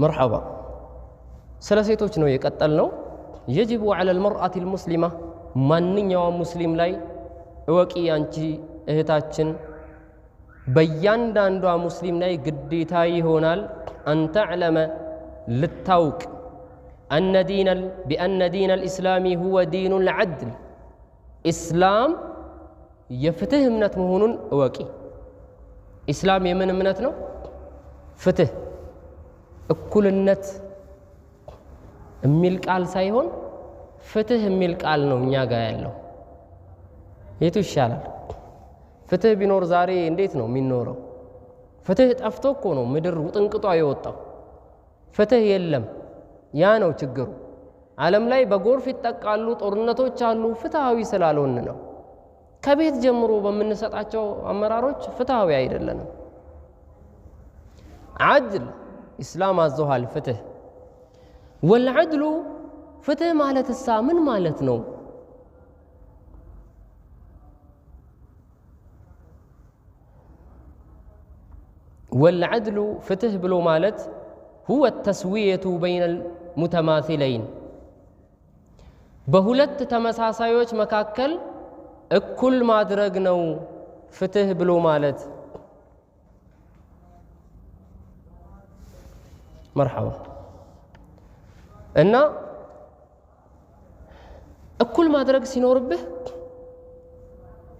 مرحبا سلاسيتوች ነው የቀጠልነው يجب على المرأة المسلمة ማንኛውም ሙስሊም ላይ እወቂ አንቺ እህታችን በእያንዳንዷ ሙስሊም ላይ ግዴታ ይሆናል أن تعلم للتوق بأن دين الإسلام هو دين العدل إسلام يفتح እምነት መሆኑን እወቂ إسلام የምን እምነት ነው ፍትህ እኩልነት የሚል ቃል ሳይሆን ፍትህ የሚል ቃል ነው እኛ ጋር ያለው የቱ ይሻላል ፍትህ ቢኖር ዛሬ እንዴት ነው የሚኖረው ፍትህ ጠፍቶ እኮ ነው ምድር ውጥንቅጧ የወጣው ፍትህ የለም ያ ነው ችግሩ ዓለም ላይ በጎርፍ ይጠቃሉ ጦርነቶች አሉ ፍትሃዊ ስላልሆነ ነው ከቤት ጀምሮ በመንሰጣቸው አመራሮች ፍትሃዊ አይደለንም عدل إسلام አዘዋል ፍትህ والعدل ፍትህ ማለት ምን ማለት ነው والعدل ፍትህ ብሎ ማለት هو التسوية بين المتماثلين በሁለት ተመሳሳዮች መካከል እኩል ማድረግ ነው ፍትህ ብሎ ማለት مرحبا እና እኩል ማድረግ ሲኖርብህ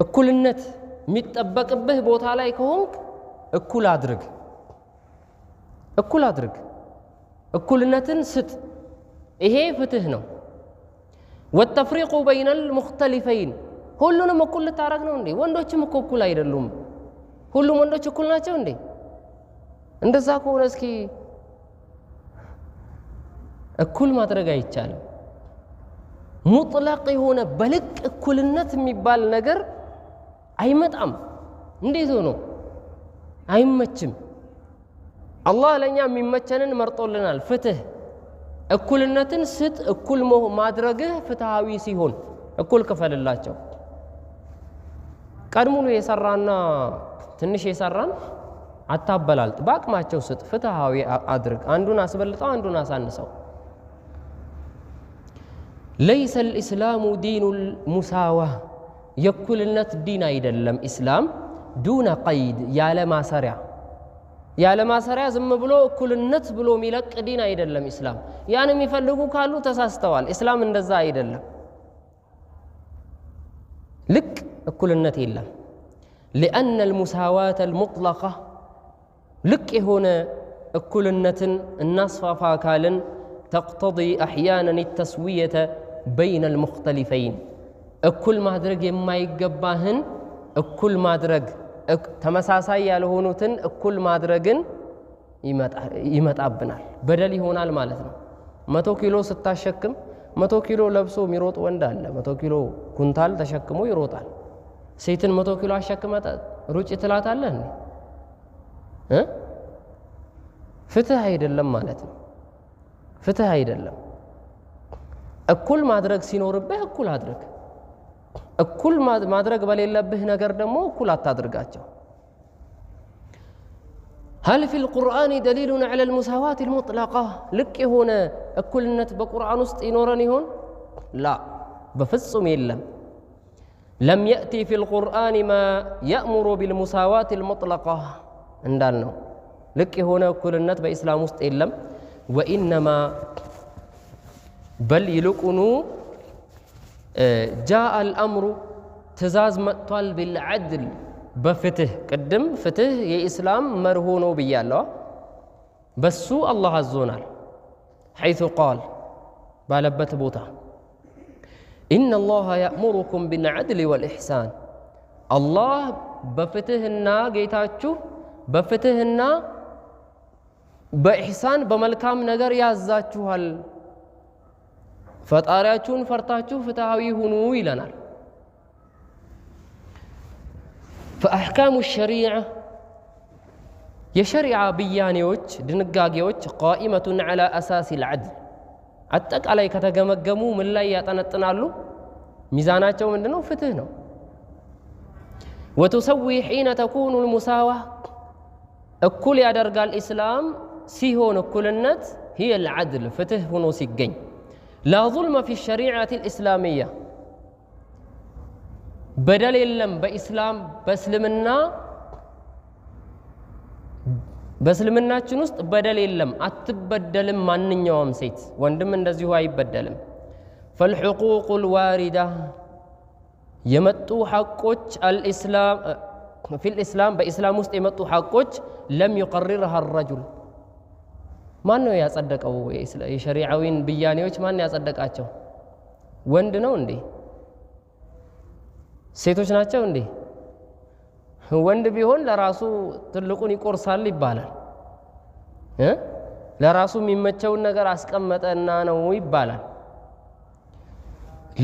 እኩልነት የሚጠበቅብህ ቦታ ላይ ከሆንክ እኩል አድርግ እኩልነትን ስጥ ይሄ ፍትህ ነው والتفريق بين المختلفين ሁሉንም እኩል ታረግ ነው እንዴ ወንዶችም እኩል አይደሉም ሁሉም ወንዶች እኩል ናቸው እንዴ እንደዛ ከሆነ እስኪ እኩል ማድረግ አይቻልም ሙጥለቅ የሆነ በልቅ እኩልነት የሚባል ነገር አይመጣም እንዴት ሆኖ አይመችም አላህ ለኛ የሚመቸንን መርጦልናል ፍትህ እኩልነትን ስጥ እኩል ማድረግህ ፍትሃዊ ሲሆን እኩል ከፈልላቸው ቀድሞኑ የሰራና ትንሽ የሰራን አታበላልጥ ባቅማቸው ስጥ ፍትሃዊ አድርግ አንዱን አስበልጠው አንዱን አሳንሰው ليس الإسلام دين المساواة يكل النت دين أيدلم إسلام دون قيد يا لما سرع زم بلو كل النت بلو ملك دين أيدلم إسلام يعني ميفلقوا كالو تساستوال إسلام اندزا أيدلم لك كل النت إلا لأن المساواة المطلقة لك هنا كل النت الناس فاكالا تقتضي أحيانا التسوية بين المختلفين እኩል ማድረግ የማይገባህን እኩል ማድረግ ተመሳሳይ ያልሆኑትን እኩል ማድረግን ይመጣብናል በደል ይሆናል ማለት ነው 100 ኪሎ ስታሸክም 100 ኪሎ ለብሶ የሚሮጥ ወንድ አለ 100 ኪሎ ኩንታል ተሸክሞ ይሮጣል ሴትን 100 ኪሎ አሸክመህ ሩጭ ትላታለህ ፍትህ አይደለም ማለት ነው ፍትህ አይደለም እኩል ማድረግ ሲኖርብህ እኩል አድርግ እኩል ማድረግ በሌለብህ ነገር ደግሞ እኩል አታድርጋቸው هل في القرآن دليل على المساواة المطلقة لك هنا እኩልነት በቁርአን ውስጥ ይኖረን ይሆን لا በፍጹም የለም لم يأتي في القرآن ما يأمر بالمساواة المطلقة እንዳልነው لك هنا እኩልነት በእስላም ውስጥ የለም وإنما بل يلقنوا جاء الأمر تزاز مقتل بالعدل بفتح قدم فتح يا إسلام مرهونو بيالله بسو الله عزونا حيث قال بالبت بوتا إن الله يأمركم بالعدل والإحسان الله بفتحنا جيتاتشو بفتحنا بإحسان بملكام نجر يعزاتشوهال ፈጣሪያችሁን ፈርታችሁ ፍትሃዊ ሁኑ ይለናል فأحكام الشريعة የሸሪዓ ብያኔዎች ድንጋጌዎች قائمة على أساس العدل አጠቃላይ ከተገመገሙ ምን ላይ ያጠነጥናሉ ሚዛናቸው ምንድነው ፍትህ ነው وتسوي حين تكون المساواة እኩል ያደርጋል ኢስላም سيهون كلنت هي العدل فتح ونوسيقين لا ظلم في الشريعة الإسلامية بدل اللم بإسلام بسلمنا چنوست بدل اللم أتبدلم من يوم سيت واندم من دزيو هاي بدلم فالحقوق الواردة يمتو حقوش الإسلام في الإسلام بإسلام مست يمتو حقوش لم يقررها الرجل ما نو يصدق أو شريعوين بيانيوش ما نو يصدق أچو وند ነው እንዴ ሴቶች ናቸው እንዴ ወንድ ቢሆን ለራሱ ትልቁን ይቆርሳል ይባላል ለራሱ የሚመቸውን ነገር አስቀመጠና ነው ይባላል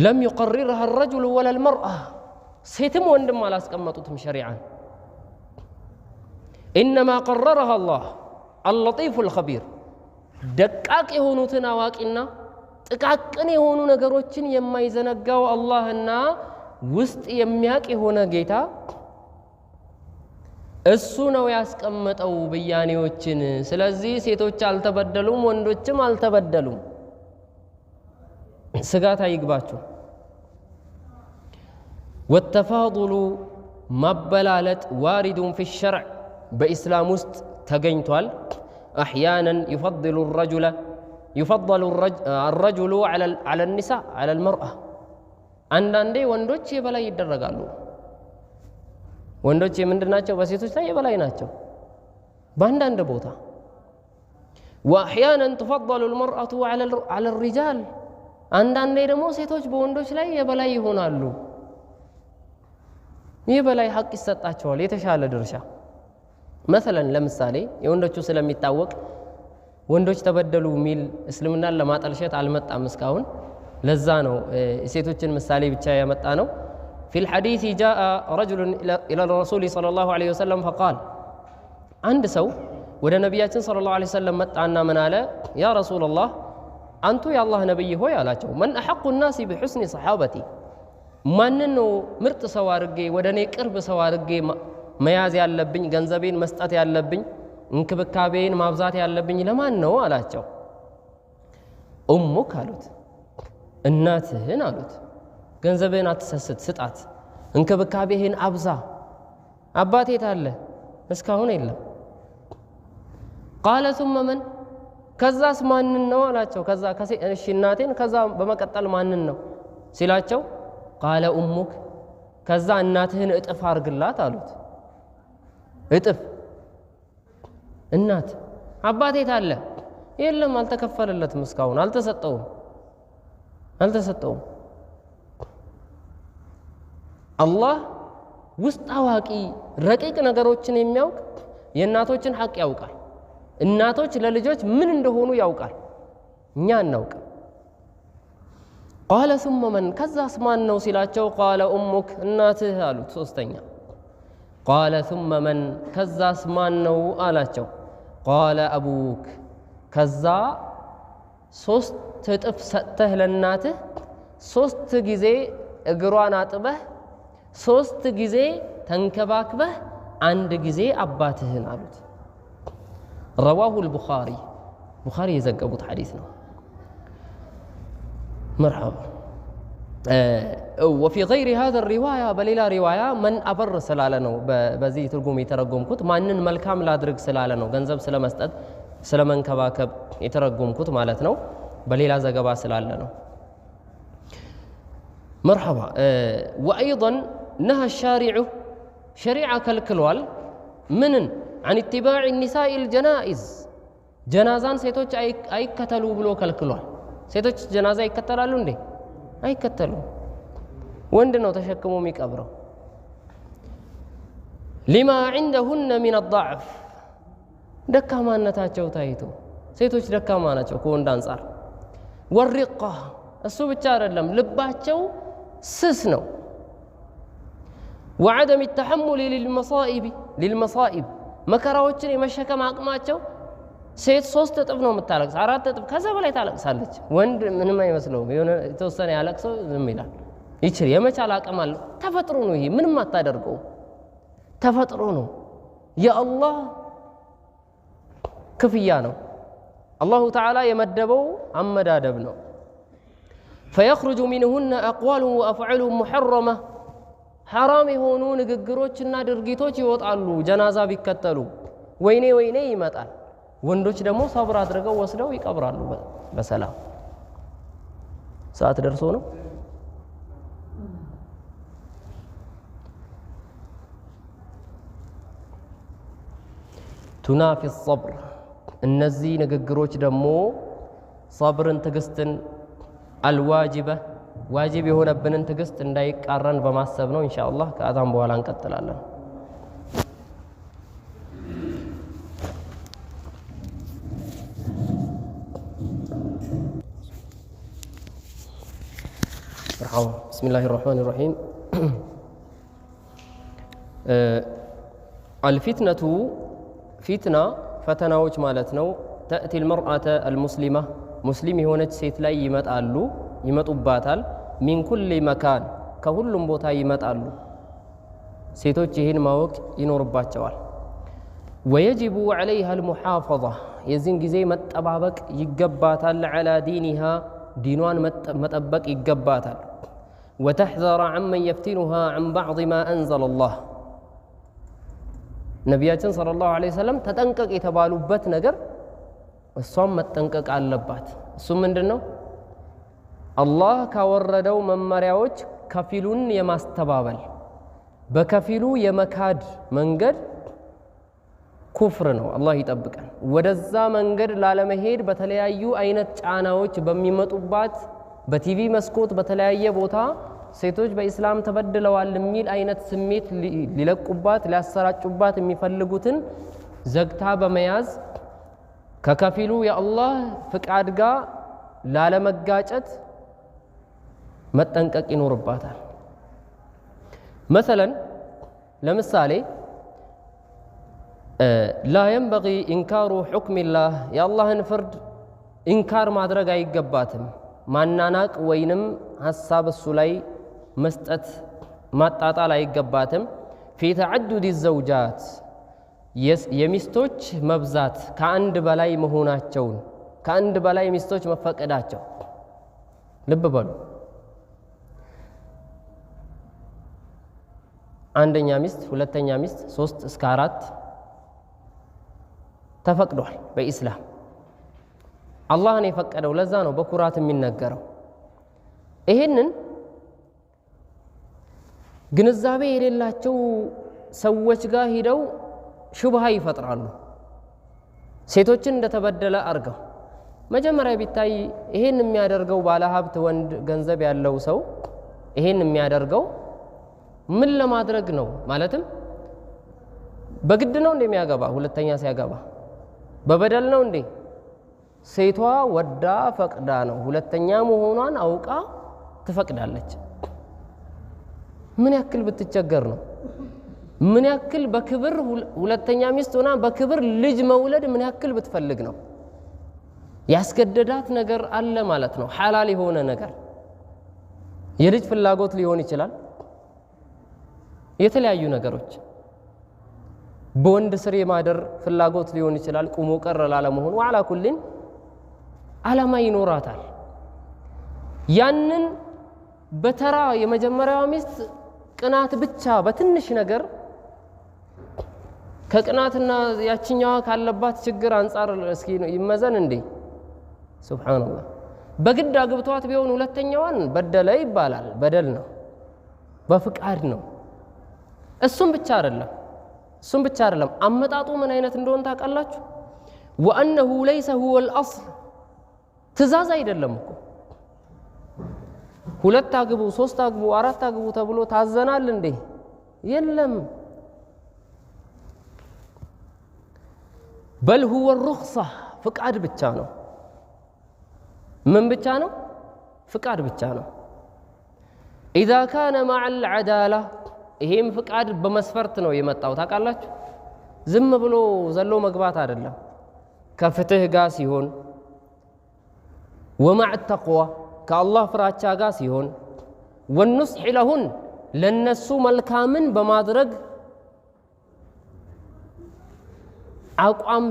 لم يقررها الرجل ولا المرأة سيتم وندم على اسقمطتهم شريعا انما قررها الله اللطيف الخبير دقاق يهونوتن አዋቂና ጥቃቅን የሆኑ ነገሮችን የማይዘነጋው አላህና ውስጥ የሚያቅ የሆነ ጌታ እሱ ነው ያስቀመጠው በያኔዎችን ስለዚህ ሴቶች አልተበደሉም ወንዶችም አልተበደሉም ስጋት አይግባችሁ والتفاضل مبلالت وارد في الشرع بإسلام ውስጥ ተገኝቷል احيانا يفضل الرجل على النساء على المرأة አንዳንዴ ወንዶች የበላይ ይደረጋሉ ወንዶች ምንድናቸው በሴቶች ላይ የበላይ ናቸው በአንዳንድ ቦታ واحيانا تفضل المرأة على الرجال አንዳንዴ ደግሞ ሴቶች በወንዶች ላይ የበላይ ይሆናሉ የበላይ ሐቅ ይሰጣቸዋል የተሻለ ድርሻ مثلا ለምሳሌ የወንዶቹ ስለሚታወቅ ወንዶች ተበደሉ ሚል እስልምናን ለማጠልሸት አልመጣም እስካሁን ለዛ ነው ሴቶችን ምሳሌ ብቻ ያመጣ ነው في الحديث جاء رجل الى الرسول صلى الله عليه وسلم فقال عند سو ወደ ነብያችን صلى الله عليه وسلم መጣና ምን አለ يا رسول الله አንቱ የአላህ ነብይ ሆይ አላቸው من احق الناس بحسن صحابتي ማንን ነው ምርጥ ሰው አድርጌ ወደኔ ቅርብ ሰው አድርጌ መያዝ ያለብኝ ገንዘቤን መስጠት ያለብኝ እንክብካቤን ማብዛት ያለብኝ ለማን ነው አላቸው ኡሙክ አሉት እናትህን አሉት ገንዘብህን አትሰስት ስጣት እንክብካቤህን አብዛ አባቴ ታለ እስካሁን የለም قال ثم من ከዛስ ማንን ነው አላቸው ከዛ እሺ እናቴን ከዛ በመቀጠል ማንን ነው ሲላቸው قال امك ከዛ እናትህን እጥፍ አርግላት አሉት እጥፍ እናት አባቴ ታለ የለም አልተከፈለለትም እስካሁን አልተሰጠውም አላህ ውስጥ አዋቂ ረቂቅ ነገሮችን የሚያውቅ የእናቶችን ሐቅ ያውቃል እናቶች ለልጆች ምን እንደሆኑ ያውቃል እኛ እናውቅ قال ثم من كذاس ማን ነው ሲላቸው قال امك እናትህ አሉት ሶስተኛ قال ثم من كذاس ማን ነው አላቸው قال ابوك ከዛ ሶስት እጥፍ ሰጥተህ ለእናትህ ሶስት ጊዜ እግሯን አጥበህ ሶስት ጊዜ ተንከባክበህ አንድ ጊዜ አባትህን አሉት رواه البخاري يزقبوت حديثنا مرحبا وفي غير هذا الرواية بليلا رواية من أبر سلالنو بزي ترقوم يترقوم كت مانن ملكام لا درق سلالنو غنزب سلمستد سلمن كباكب يترقوم كت مالتنو بليلا زقبا سلالنو مرحبا وأيضا نهى الشارع شريعة كالكلوال منن عن اتباع النساء الجنائز جنازان سيتوچ اي كتلو بلو كلكلوال سيتوچ جنازه يكتلالو እንዴ አይከተሉ ወንድ ነው ተሸክሞ የሚቀብረው لما عندهن من الضعف ደካማነታቸው ታይቶ ሴቶች ደካማ ናቸው ከወንድ አንፃር والرقه እሱ ብቻ አይደለም ልባቸው ስስ ነው وعدم التحمل للمصائب መከራዎችን የመሸከም አቅማቸው ሴት 3 እጥፍ ነው የምታለቅስ 4 እጥፍ ከዛ በላይ ታለቅሳለች ወንድ ምንም አይመስለው የሆነ የተወሰነ ያለቅሰው ዝም ይላል ይችል የመቻል አቅም አለ ተፈጥሮ ነው ይሄ ምንም አታደርገው ተፈጥሮ ነው የአላህ ክፍያ ነው። አላሁ ተዓላ የመደበው አመዳደብ ነው። ፈየኽሩጁ ሚንሁነ አቅዋሉን ወአፍዓሉን ሙሐረመ ሐራም የሆኑ ንግግሮችና ድርጊቶች ይወጣሉ። ጀናዛ ቢከተሉ ወይኔ ወይኔ ይመጣል። ወንዶች ደግሞ ሰብር አድርገው ወስደው ይቀብራሉ በሰላም። ሰዓት ደርሶ ነው። ቱናፊ ሰብር እነዚህ ንግግሮች ደግሞ ሰብርን ትዕግስትን አልዋጅበ ዋጅብ የሆነብንን ትዕግስት እንዳይቃረን በማሰብ ነው። ኢንሻአላህ ከአዛን በኋላ እንቀጥላለን። بسم الله الرحمن الرحيم الفتنة فتنة فتناوች ማለት ነው። تأتي المرأة المسلمة ሙስሊም የሆነች ሴት ላይ ይመጡባታል። ሚን ኩል መካን ከሁሉም ቦታ ይመጣሉ። ሴቶች ይህን ማወቅ ይኖርባቸዋል። ወየጅቡ ዐለይሃ አልሙሓፈዛ የዚህን ጊዜ መጠባበቅ ይገባታል። ዐላ ዲኒሃ ዲኗን መጠበቅ ይገባታል። ወተሕዘረ ዐመን የፍቲኑሃ ዐን ባዕድ ማ አንዘለ አላህ ነቢያችን ሰለላሁ ዐለይሂ ወሰለም ተጠንቀቅ የተባሉበት ነገር እሷም መጠንቀቅ አለባት። እሱም ምንድን ነው? አላህ ካወረደው መመሪያዎች ከፊሉን የማስተባበል በከፊሉ የመካድ መንገድ ኩፍር ነው። አላህ ይጠብቀን። ወደዛ መንገድ ላለመሄድ በተለያዩ አይነት ጫናዎች በሚመጡባት በቲቪ መስኮት በተለያየ ቦታ ሴቶች በኢስላም ተበድለዋል የሚል አይነት ስሜት ሊለቁባት ሊያሰራጩባት የሚፈልጉትን ዘግታ በመያዝ ከከፊሉ የአላህ ፍቃድ ጋር ላለመጋጨት መጠንቀቅ ይኖርባታል። መሰለን ለምሳሌ ላ የንበጊ ኢንካሩ ሑክሚላህ የአላህን ፍርድ ኢንካር ማድረግ አይገባትም። ማናናቅ ወይንም ሀሳብ እሱ ላይ መስጠት ማጣጣል አይገባትም። ፊ ተዐዱድ ዘውጃት የሚስቶች መብዛት ከአንድ በላይ መሆናቸውን ከአንድ በላይ ሚስቶች መፈቀዳቸው ልብ በሉ። አንደኛ ሚስት፣ ሁለተኛ ሚስት፣ 3 እስከ 4 ተፈቅዷል በኢስላም። አላህን የፈቀደው ለዛ ነው በኩራት የሚነገረው። ይሄንን ግንዛቤ የሌላቸው ሰዎች ጋር ሂደው ሹብሃ ይፈጥራሉ። ሴቶችን እንደተበደለ አርገው መጀመሪያ ቢታይ ይሄን የሚያደርገው ባለሀብት ወንድ ገንዘብ ያለው ሰው ይሄን የሚያደርገው ምን ለማድረግ ነው? ማለትም በግድ ነው እንደሚያገባ ሁለተኛ ሲያገባ በበደል ነው እንዴ? ሴቷ ወዳ ፈቅዳ ነው ሁለተኛ መሆኗን አውቃ ትፈቅዳለች። ምን ያክል ብትቸገር ነው? ምን ያክል በክብር ሁለተኛ ሚስት ሆና በክብር ልጅ መውለድ ምን ያክል ብትፈልግ ነው? ያስገደዳት ነገር አለ ማለት ነው። ሐላል የሆነ ነገር የልጅ ፍላጎት ሊሆን ይችላል። የተለያዩ ነገሮች በወንድ ስር የማደር ፍላጎት ሊሆን ይችላል። ቁሞ ቀር ላለመሆን ወዓላ ኩልን ዓላማ ይኖራታል። ያንን በተራ የመጀመሪያዋ ሚስት ቅናት ብቻ በትንሽ ነገር ከቅናትና ያችኛዋ ካለባት ችግር አንጻር እስኪ ይመዘን እንዴ? ሱብሃንአላህ። በግድ አግብቷት ቢሆን ሁለተኛዋን በደለ ይባላል። በደል ነው፣ በፍቃድ ነው። እሱም ብቻ አይደለም አመጣጡ ምን አይነት እንደሆነ ታውቃላችሁ? ወአነሁ ለይሰ ሁወ አልአስል ትእዛዝ አይደለም እኮ። 2 አግቡ፣ 3 አግቡ፣ 4 አግቡ ተብሎ ታዘናል እንዴ? የለም። በል ሁወ ሩኽሳ ፍቃድ ብቻ ነው። ምን ብቻ ነው? ፍቃድ ብቻ ነው። ኢዛ ካነ መዐል ዐዳላ ይሄም ፍቃድ በመስፈርት ነው የመጣው ታውቃላችሁ። ዝም ብሎ ዘሎ መግባት አይደለም። ከፍትህ ጋር ሲሆን ወመዕ ተቅዋ ከአላህ ፍራቻ ጋር ሲሆን ወኑስሒ ለሁን ለነሱ መልካምን በማድረግ አቋም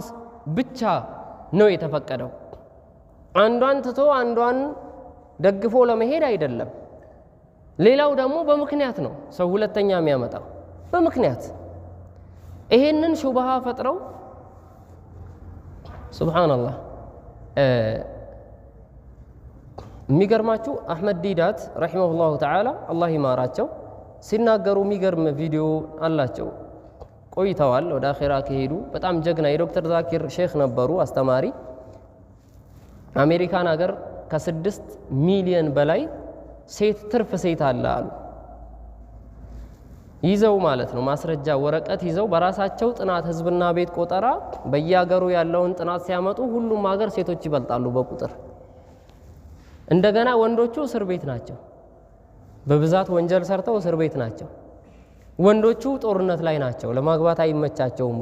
ብቻ ነው የተፈቀደው። አንዷን ትቶ አንዷን ደግፎ ለመሄድ አይደለም። ሌላው ደግሞ በምክንያት ነው ሰው ሁለተኛ የሚያመጣው በምክንያት። ይሄንን ሹብሃ ፈጥረው ሱብሃንአላህ። የሚገርማችሁ አሕመድ ዲዳት ረሒመሁላሁ ተዓላ አላህ ይማራቸው ሲናገሩ የሚገርም ቪዲዮ አላቸው። ቆይተዋል ወደ አኺራ ከሄዱ በጣም ጀግና የዶክተር ዛኪር ሼክ ነበሩ፣ አስተማሪ። አሜሪካን ሀገር ከ6 ሚሊዮን በላይ ሴት ትርፍ ሴት አለ አሉ። ይዘው ማለት ነው ማስረጃ ወረቀት ይዘው በራሳቸው ጥናት ህዝብና ቤት ቆጠራ በየሀገሩ ያለውን ጥናት ሲያመጡ ሁሉም ሀገር ሴቶች ይበልጣሉ በቁጥር። እንደገና ወንዶቹ እስር ቤት ናቸው፣ በብዛት ወንጀል ሰርተው እስር ቤት ናቸው። ወንዶቹ ጦርነት ላይ ናቸው፣ ለማግባት አይመቻቸውም።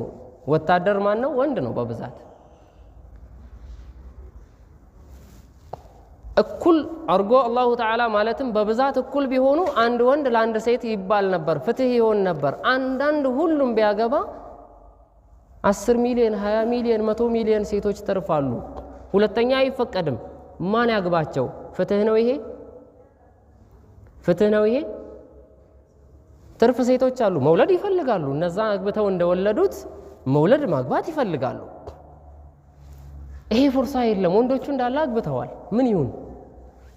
ወታደር ማን ነው? ወንድ ነው በብዛት። እኩል አርጎ አላሁ ተዓላ ማለትም በብዛት እኩል ቢሆኑ አንድ ወንድ ለአንድ ሴት ይባል ነበር፣ ፍትህ ይሆን ነበር። አንዳንድ ሁሉም ቢያገባ 10 ሚሊዮን 20 ሚሊዮን 100 ሚሊዮን ሴቶች ተርፋሉ። ሁለተኛ አይፈቀድም። ማን ያግባቸው? ፍትህ ነው ይሄ? ፍትህ ነው ይሄ? ትርፍ ሴቶች አሉ፣ መውለድ ይፈልጋሉ። እነዛ አግብተው እንደወለዱት መውለድ ማግባት ይፈልጋሉ። ይሄ ፉርሳ የለም። ወንዶቹ እንዳለ አግብተዋል። ምን ይሁን?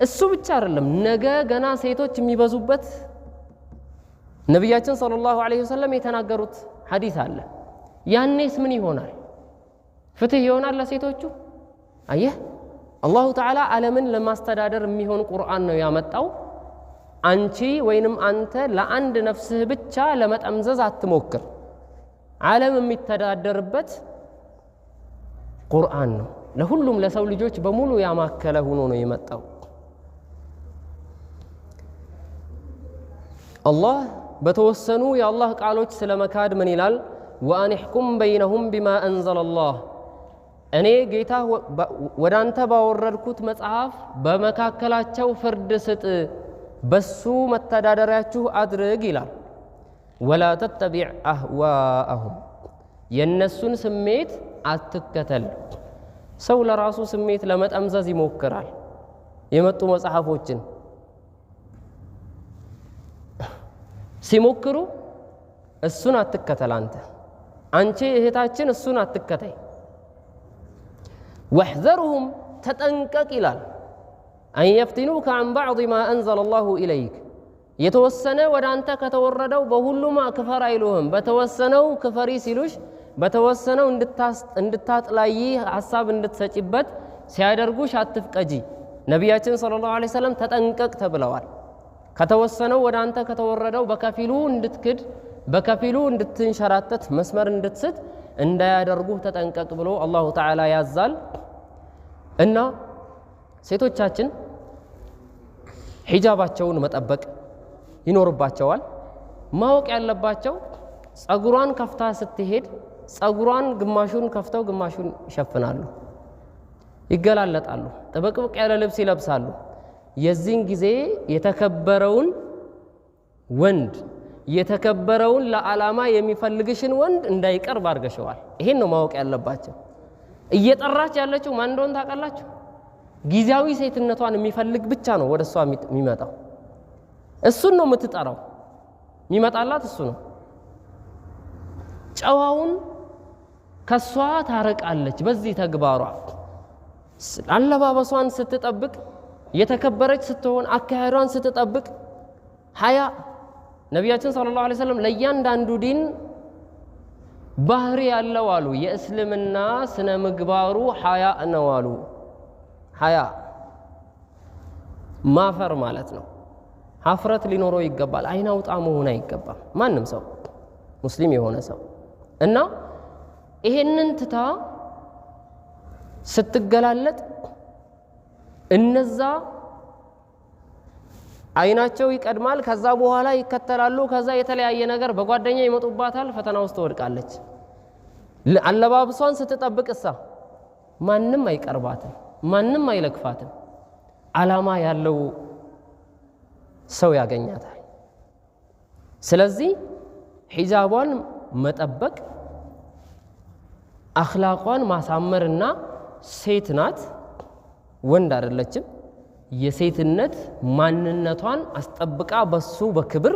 እሱ ብቻ አይደለም፣ ነገ ገና ሴቶች የሚበዙበት ነቢያችን ሰለላሁ ዐለይሂ ወሰለም የተናገሩት ሐዲስ አለ። ያኔስ ምን ይሆናል? ፍትህ ይሆናል ለሴቶቹ? አየህ፣ አላሁ ተዓላ ዓለምን ለማስተዳደር የሚሆን ቁርአን ነው ያመጣው። አንቺ ወይንም አንተ ለአንድ ነፍስህ ብቻ ለመጠምዘዝ አትሞክር። ዓለም የሚተዳደርበት ቁርአን ነው። ለሁሉም ለሰው ልጆች በሙሉ ያማከለ ሆኖ ነው የመጣው። አላህ በተወሰኑ የአላህ ቃሎች ስለመካድ ምን ይላል? ወአንሕኩም በይነሁም ቢማ አንዘለላህ፣ እኔ ጌታ ወደ አንተ ባወረድኩት መጽሐፍ በመካከላቸው ፍርድ ስጥ፣ በሱ መተዳደሪያችሁ አድርግ ይላል። ወላ ተተቢዕ አህዋአሁም፣ የእነሱን ስሜት አትከተል። ሰው ለራሱ ስሜት ለመጠምዘዝ ይሞክራል። የመጡ መጽሐፎችን ሲሞክሩ እሱን አትከተል፣ አንቺ እህታችን እሱን አትከተይ። ወሕዘርሁም፣ ተጠንቀቅ ይላል። አን የፍቲኑከ አን ባዕድ ማ አንዘለ ላሁ ኢለይክ፣ የተወሰነ ወደ አንተ ከተወረደው በሁሉም ክፈር አይሉህም። በተወሰነው ክፈሪ ሲሉሽ በተወሰነው እንድታጥላይ ሐሳብ እንድትሰጪበት ሲያደርጉሽ አትፍቀጂ። ነቢያችን ሰለላሁ ዐለይሂ ወሰለም ተጠንቀቅ ተብለዋል። ከተወሰነው ወደ አንተ ከተወረደው በከፊሉ እንድትክድ፣ በከፊሉ እንድትንሸራተት፣ መስመር እንድትስት እንዳያደርጉህ ተጠንቀቅ ብሎ አላሁ ተዓላ ያዛል። እና ሴቶቻችን ሒጃባቸውን መጠበቅ ይኖርባቸዋል። ማወቅ ያለባቸው ጸጉሯን ከፍታ ስትሄድ ጸጉሯን ግማሹን ከፍተው ግማሹን ይሸፍናሉ፣ ይገላለጣሉ፣ ጥብቅብቅ ያለ ልብስ ይለብሳሉ። የዚህን ጊዜ የተከበረውን ወንድ የተከበረውን ለዓላማ የሚፈልግሽን ወንድ እንዳይቀርብ አድርገሽዋል። ይሄን ነው ማወቅ ያለባቸው። እየጠራች ያለችው ማን እንደሆነ ታውቃላችሁ? ጊዜያዊ ሴትነቷን የሚፈልግ ብቻ ነው ወደ እሷ የሚመጣው። እሱን ነው የምትጠራው፣ የሚመጣላት እሱ ነው። ጨዋውን ከሷ ታረቃለች በዚህ ተግባሯ። አለባበሷን ስትጠብቅ የተከበረች ስትሆን አካሄዷን ስትጠብቅ ሀያ ነቢያችን ሰለላሁ ዐለይሂ ወሰለም ለእያንዳንዱ ዲን ባህሪ ያለው አሉ። የእስልምና ስነ ምግባሩ ሀያ ነው አሉ። ሀያ ማፈር ማለት ነው። ሀፍረት ሊኖረው ይገባል። አይን አውጣ መሆን አይገባም ማንም ሰው ሙስሊም የሆነ ሰው እና ይሄንን ትታ ስትገላለጥ እነዛ አይናቸው ይቀድማል፣ ከዛ በኋላ ይከተላሉ። ከዛ የተለያየ ነገር በጓደኛ ይመጡባታል፣ ፈተና ውስጥ ትወድቃለች። አለባብሷን ስትጠብቅሳ ማንም አይቀርባትም፣ ማንም አይለክፋትም። ዓላማ ያለው ሰው ያገኛታል። ስለዚህ ሒጃቧን መጠበቅ አኽላቋን ማሳመርና ሴት ናት ወንድ አይደለችም የሴትነት ማንነቷን አስጠብቃ በሱ በክብር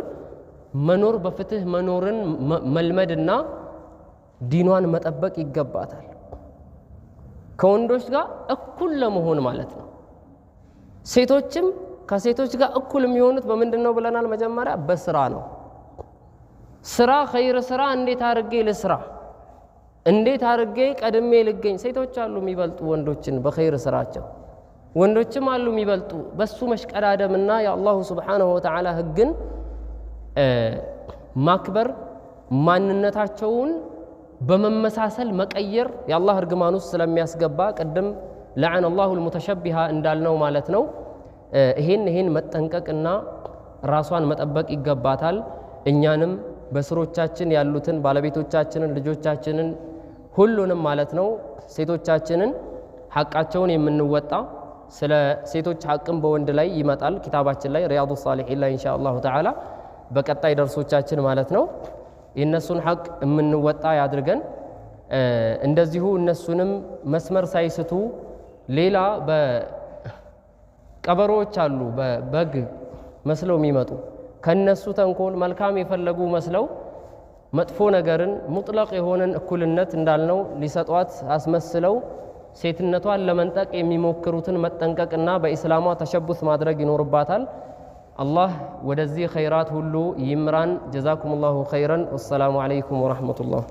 መኖር በፍትህ መኖርን መልመድና ዲኗን መጠበቅ ይገባታል ከወንዶች ጋር እኩል ለመሆን ማለት ነው ሴቶችም ከሴቶች ጋር እኩል የሚሆኑት በምንድነው ብለናል መጀመሪያ በስራ ነው ስራ ኸይር ስራ እንዴት አርጌ ለስራ እንዴት አርጌ ቀድሜ ልገኝ ሴቶች አሉ የሚበልጡ ወንዶችን በኸይር ስራቸው ወንዶችም አሉ የሚበልጡ በሱ መሽቀዳደምና የአላሁ Subhanahu Wa Ta'ala ህግን ማክበር ማንነታቸውን በመመሳሰል መቀየር የአላህ እርግማን ውስጥ ስለሚያስገባ ቀደም لعن الله المتشبهه እንዳልነው ማለት ነው ይሄን መጠንቀቅና ራሷን መጠበቅ ይገባታል እኛንም በስሮቻችን ያሉትን ባለቤቶቻችንን ልጆቻችንን ሁሉንም ማለት ነው ሴቶቻችንን ሐቃቸውን የምንወጣ ስለ ሴቶች ሐቅም በወንድ ላይ ይመጣል ኪታባችን ላይ ሪያዱ ሷሊሒን ላይ ኢንሻአላሁ ተዓላ በቀጣይ ደርሶቻችን ማለት ነው የነሱን ሐቅ የምንወጣ ያድርገን እንደዚሁ እነሱንም መስመር ሳይስቱ ሌላ በቀበሮች አሉ በበግ መስለው የሚመጡ ከነሱ ተንኮል መልካም የፈለጉ መስለው መጥፎ ነገርን ሙጥለቅ የሆነን እኩልነት እንዳልነው ሊሰጧት አስመስለው ሴትነቷን ለመንጠቅ የሚሞክሩትን መጠንቀቅና በእስላሟ ተሸቡት ማድረግ ይኖርባታል አላህ ወደዚህ ኸይራት ሁሉ ይምራን ጀዛኩሙላሁ ኸይራን ወሰላሙ አለይኩም ወራህመቱላህ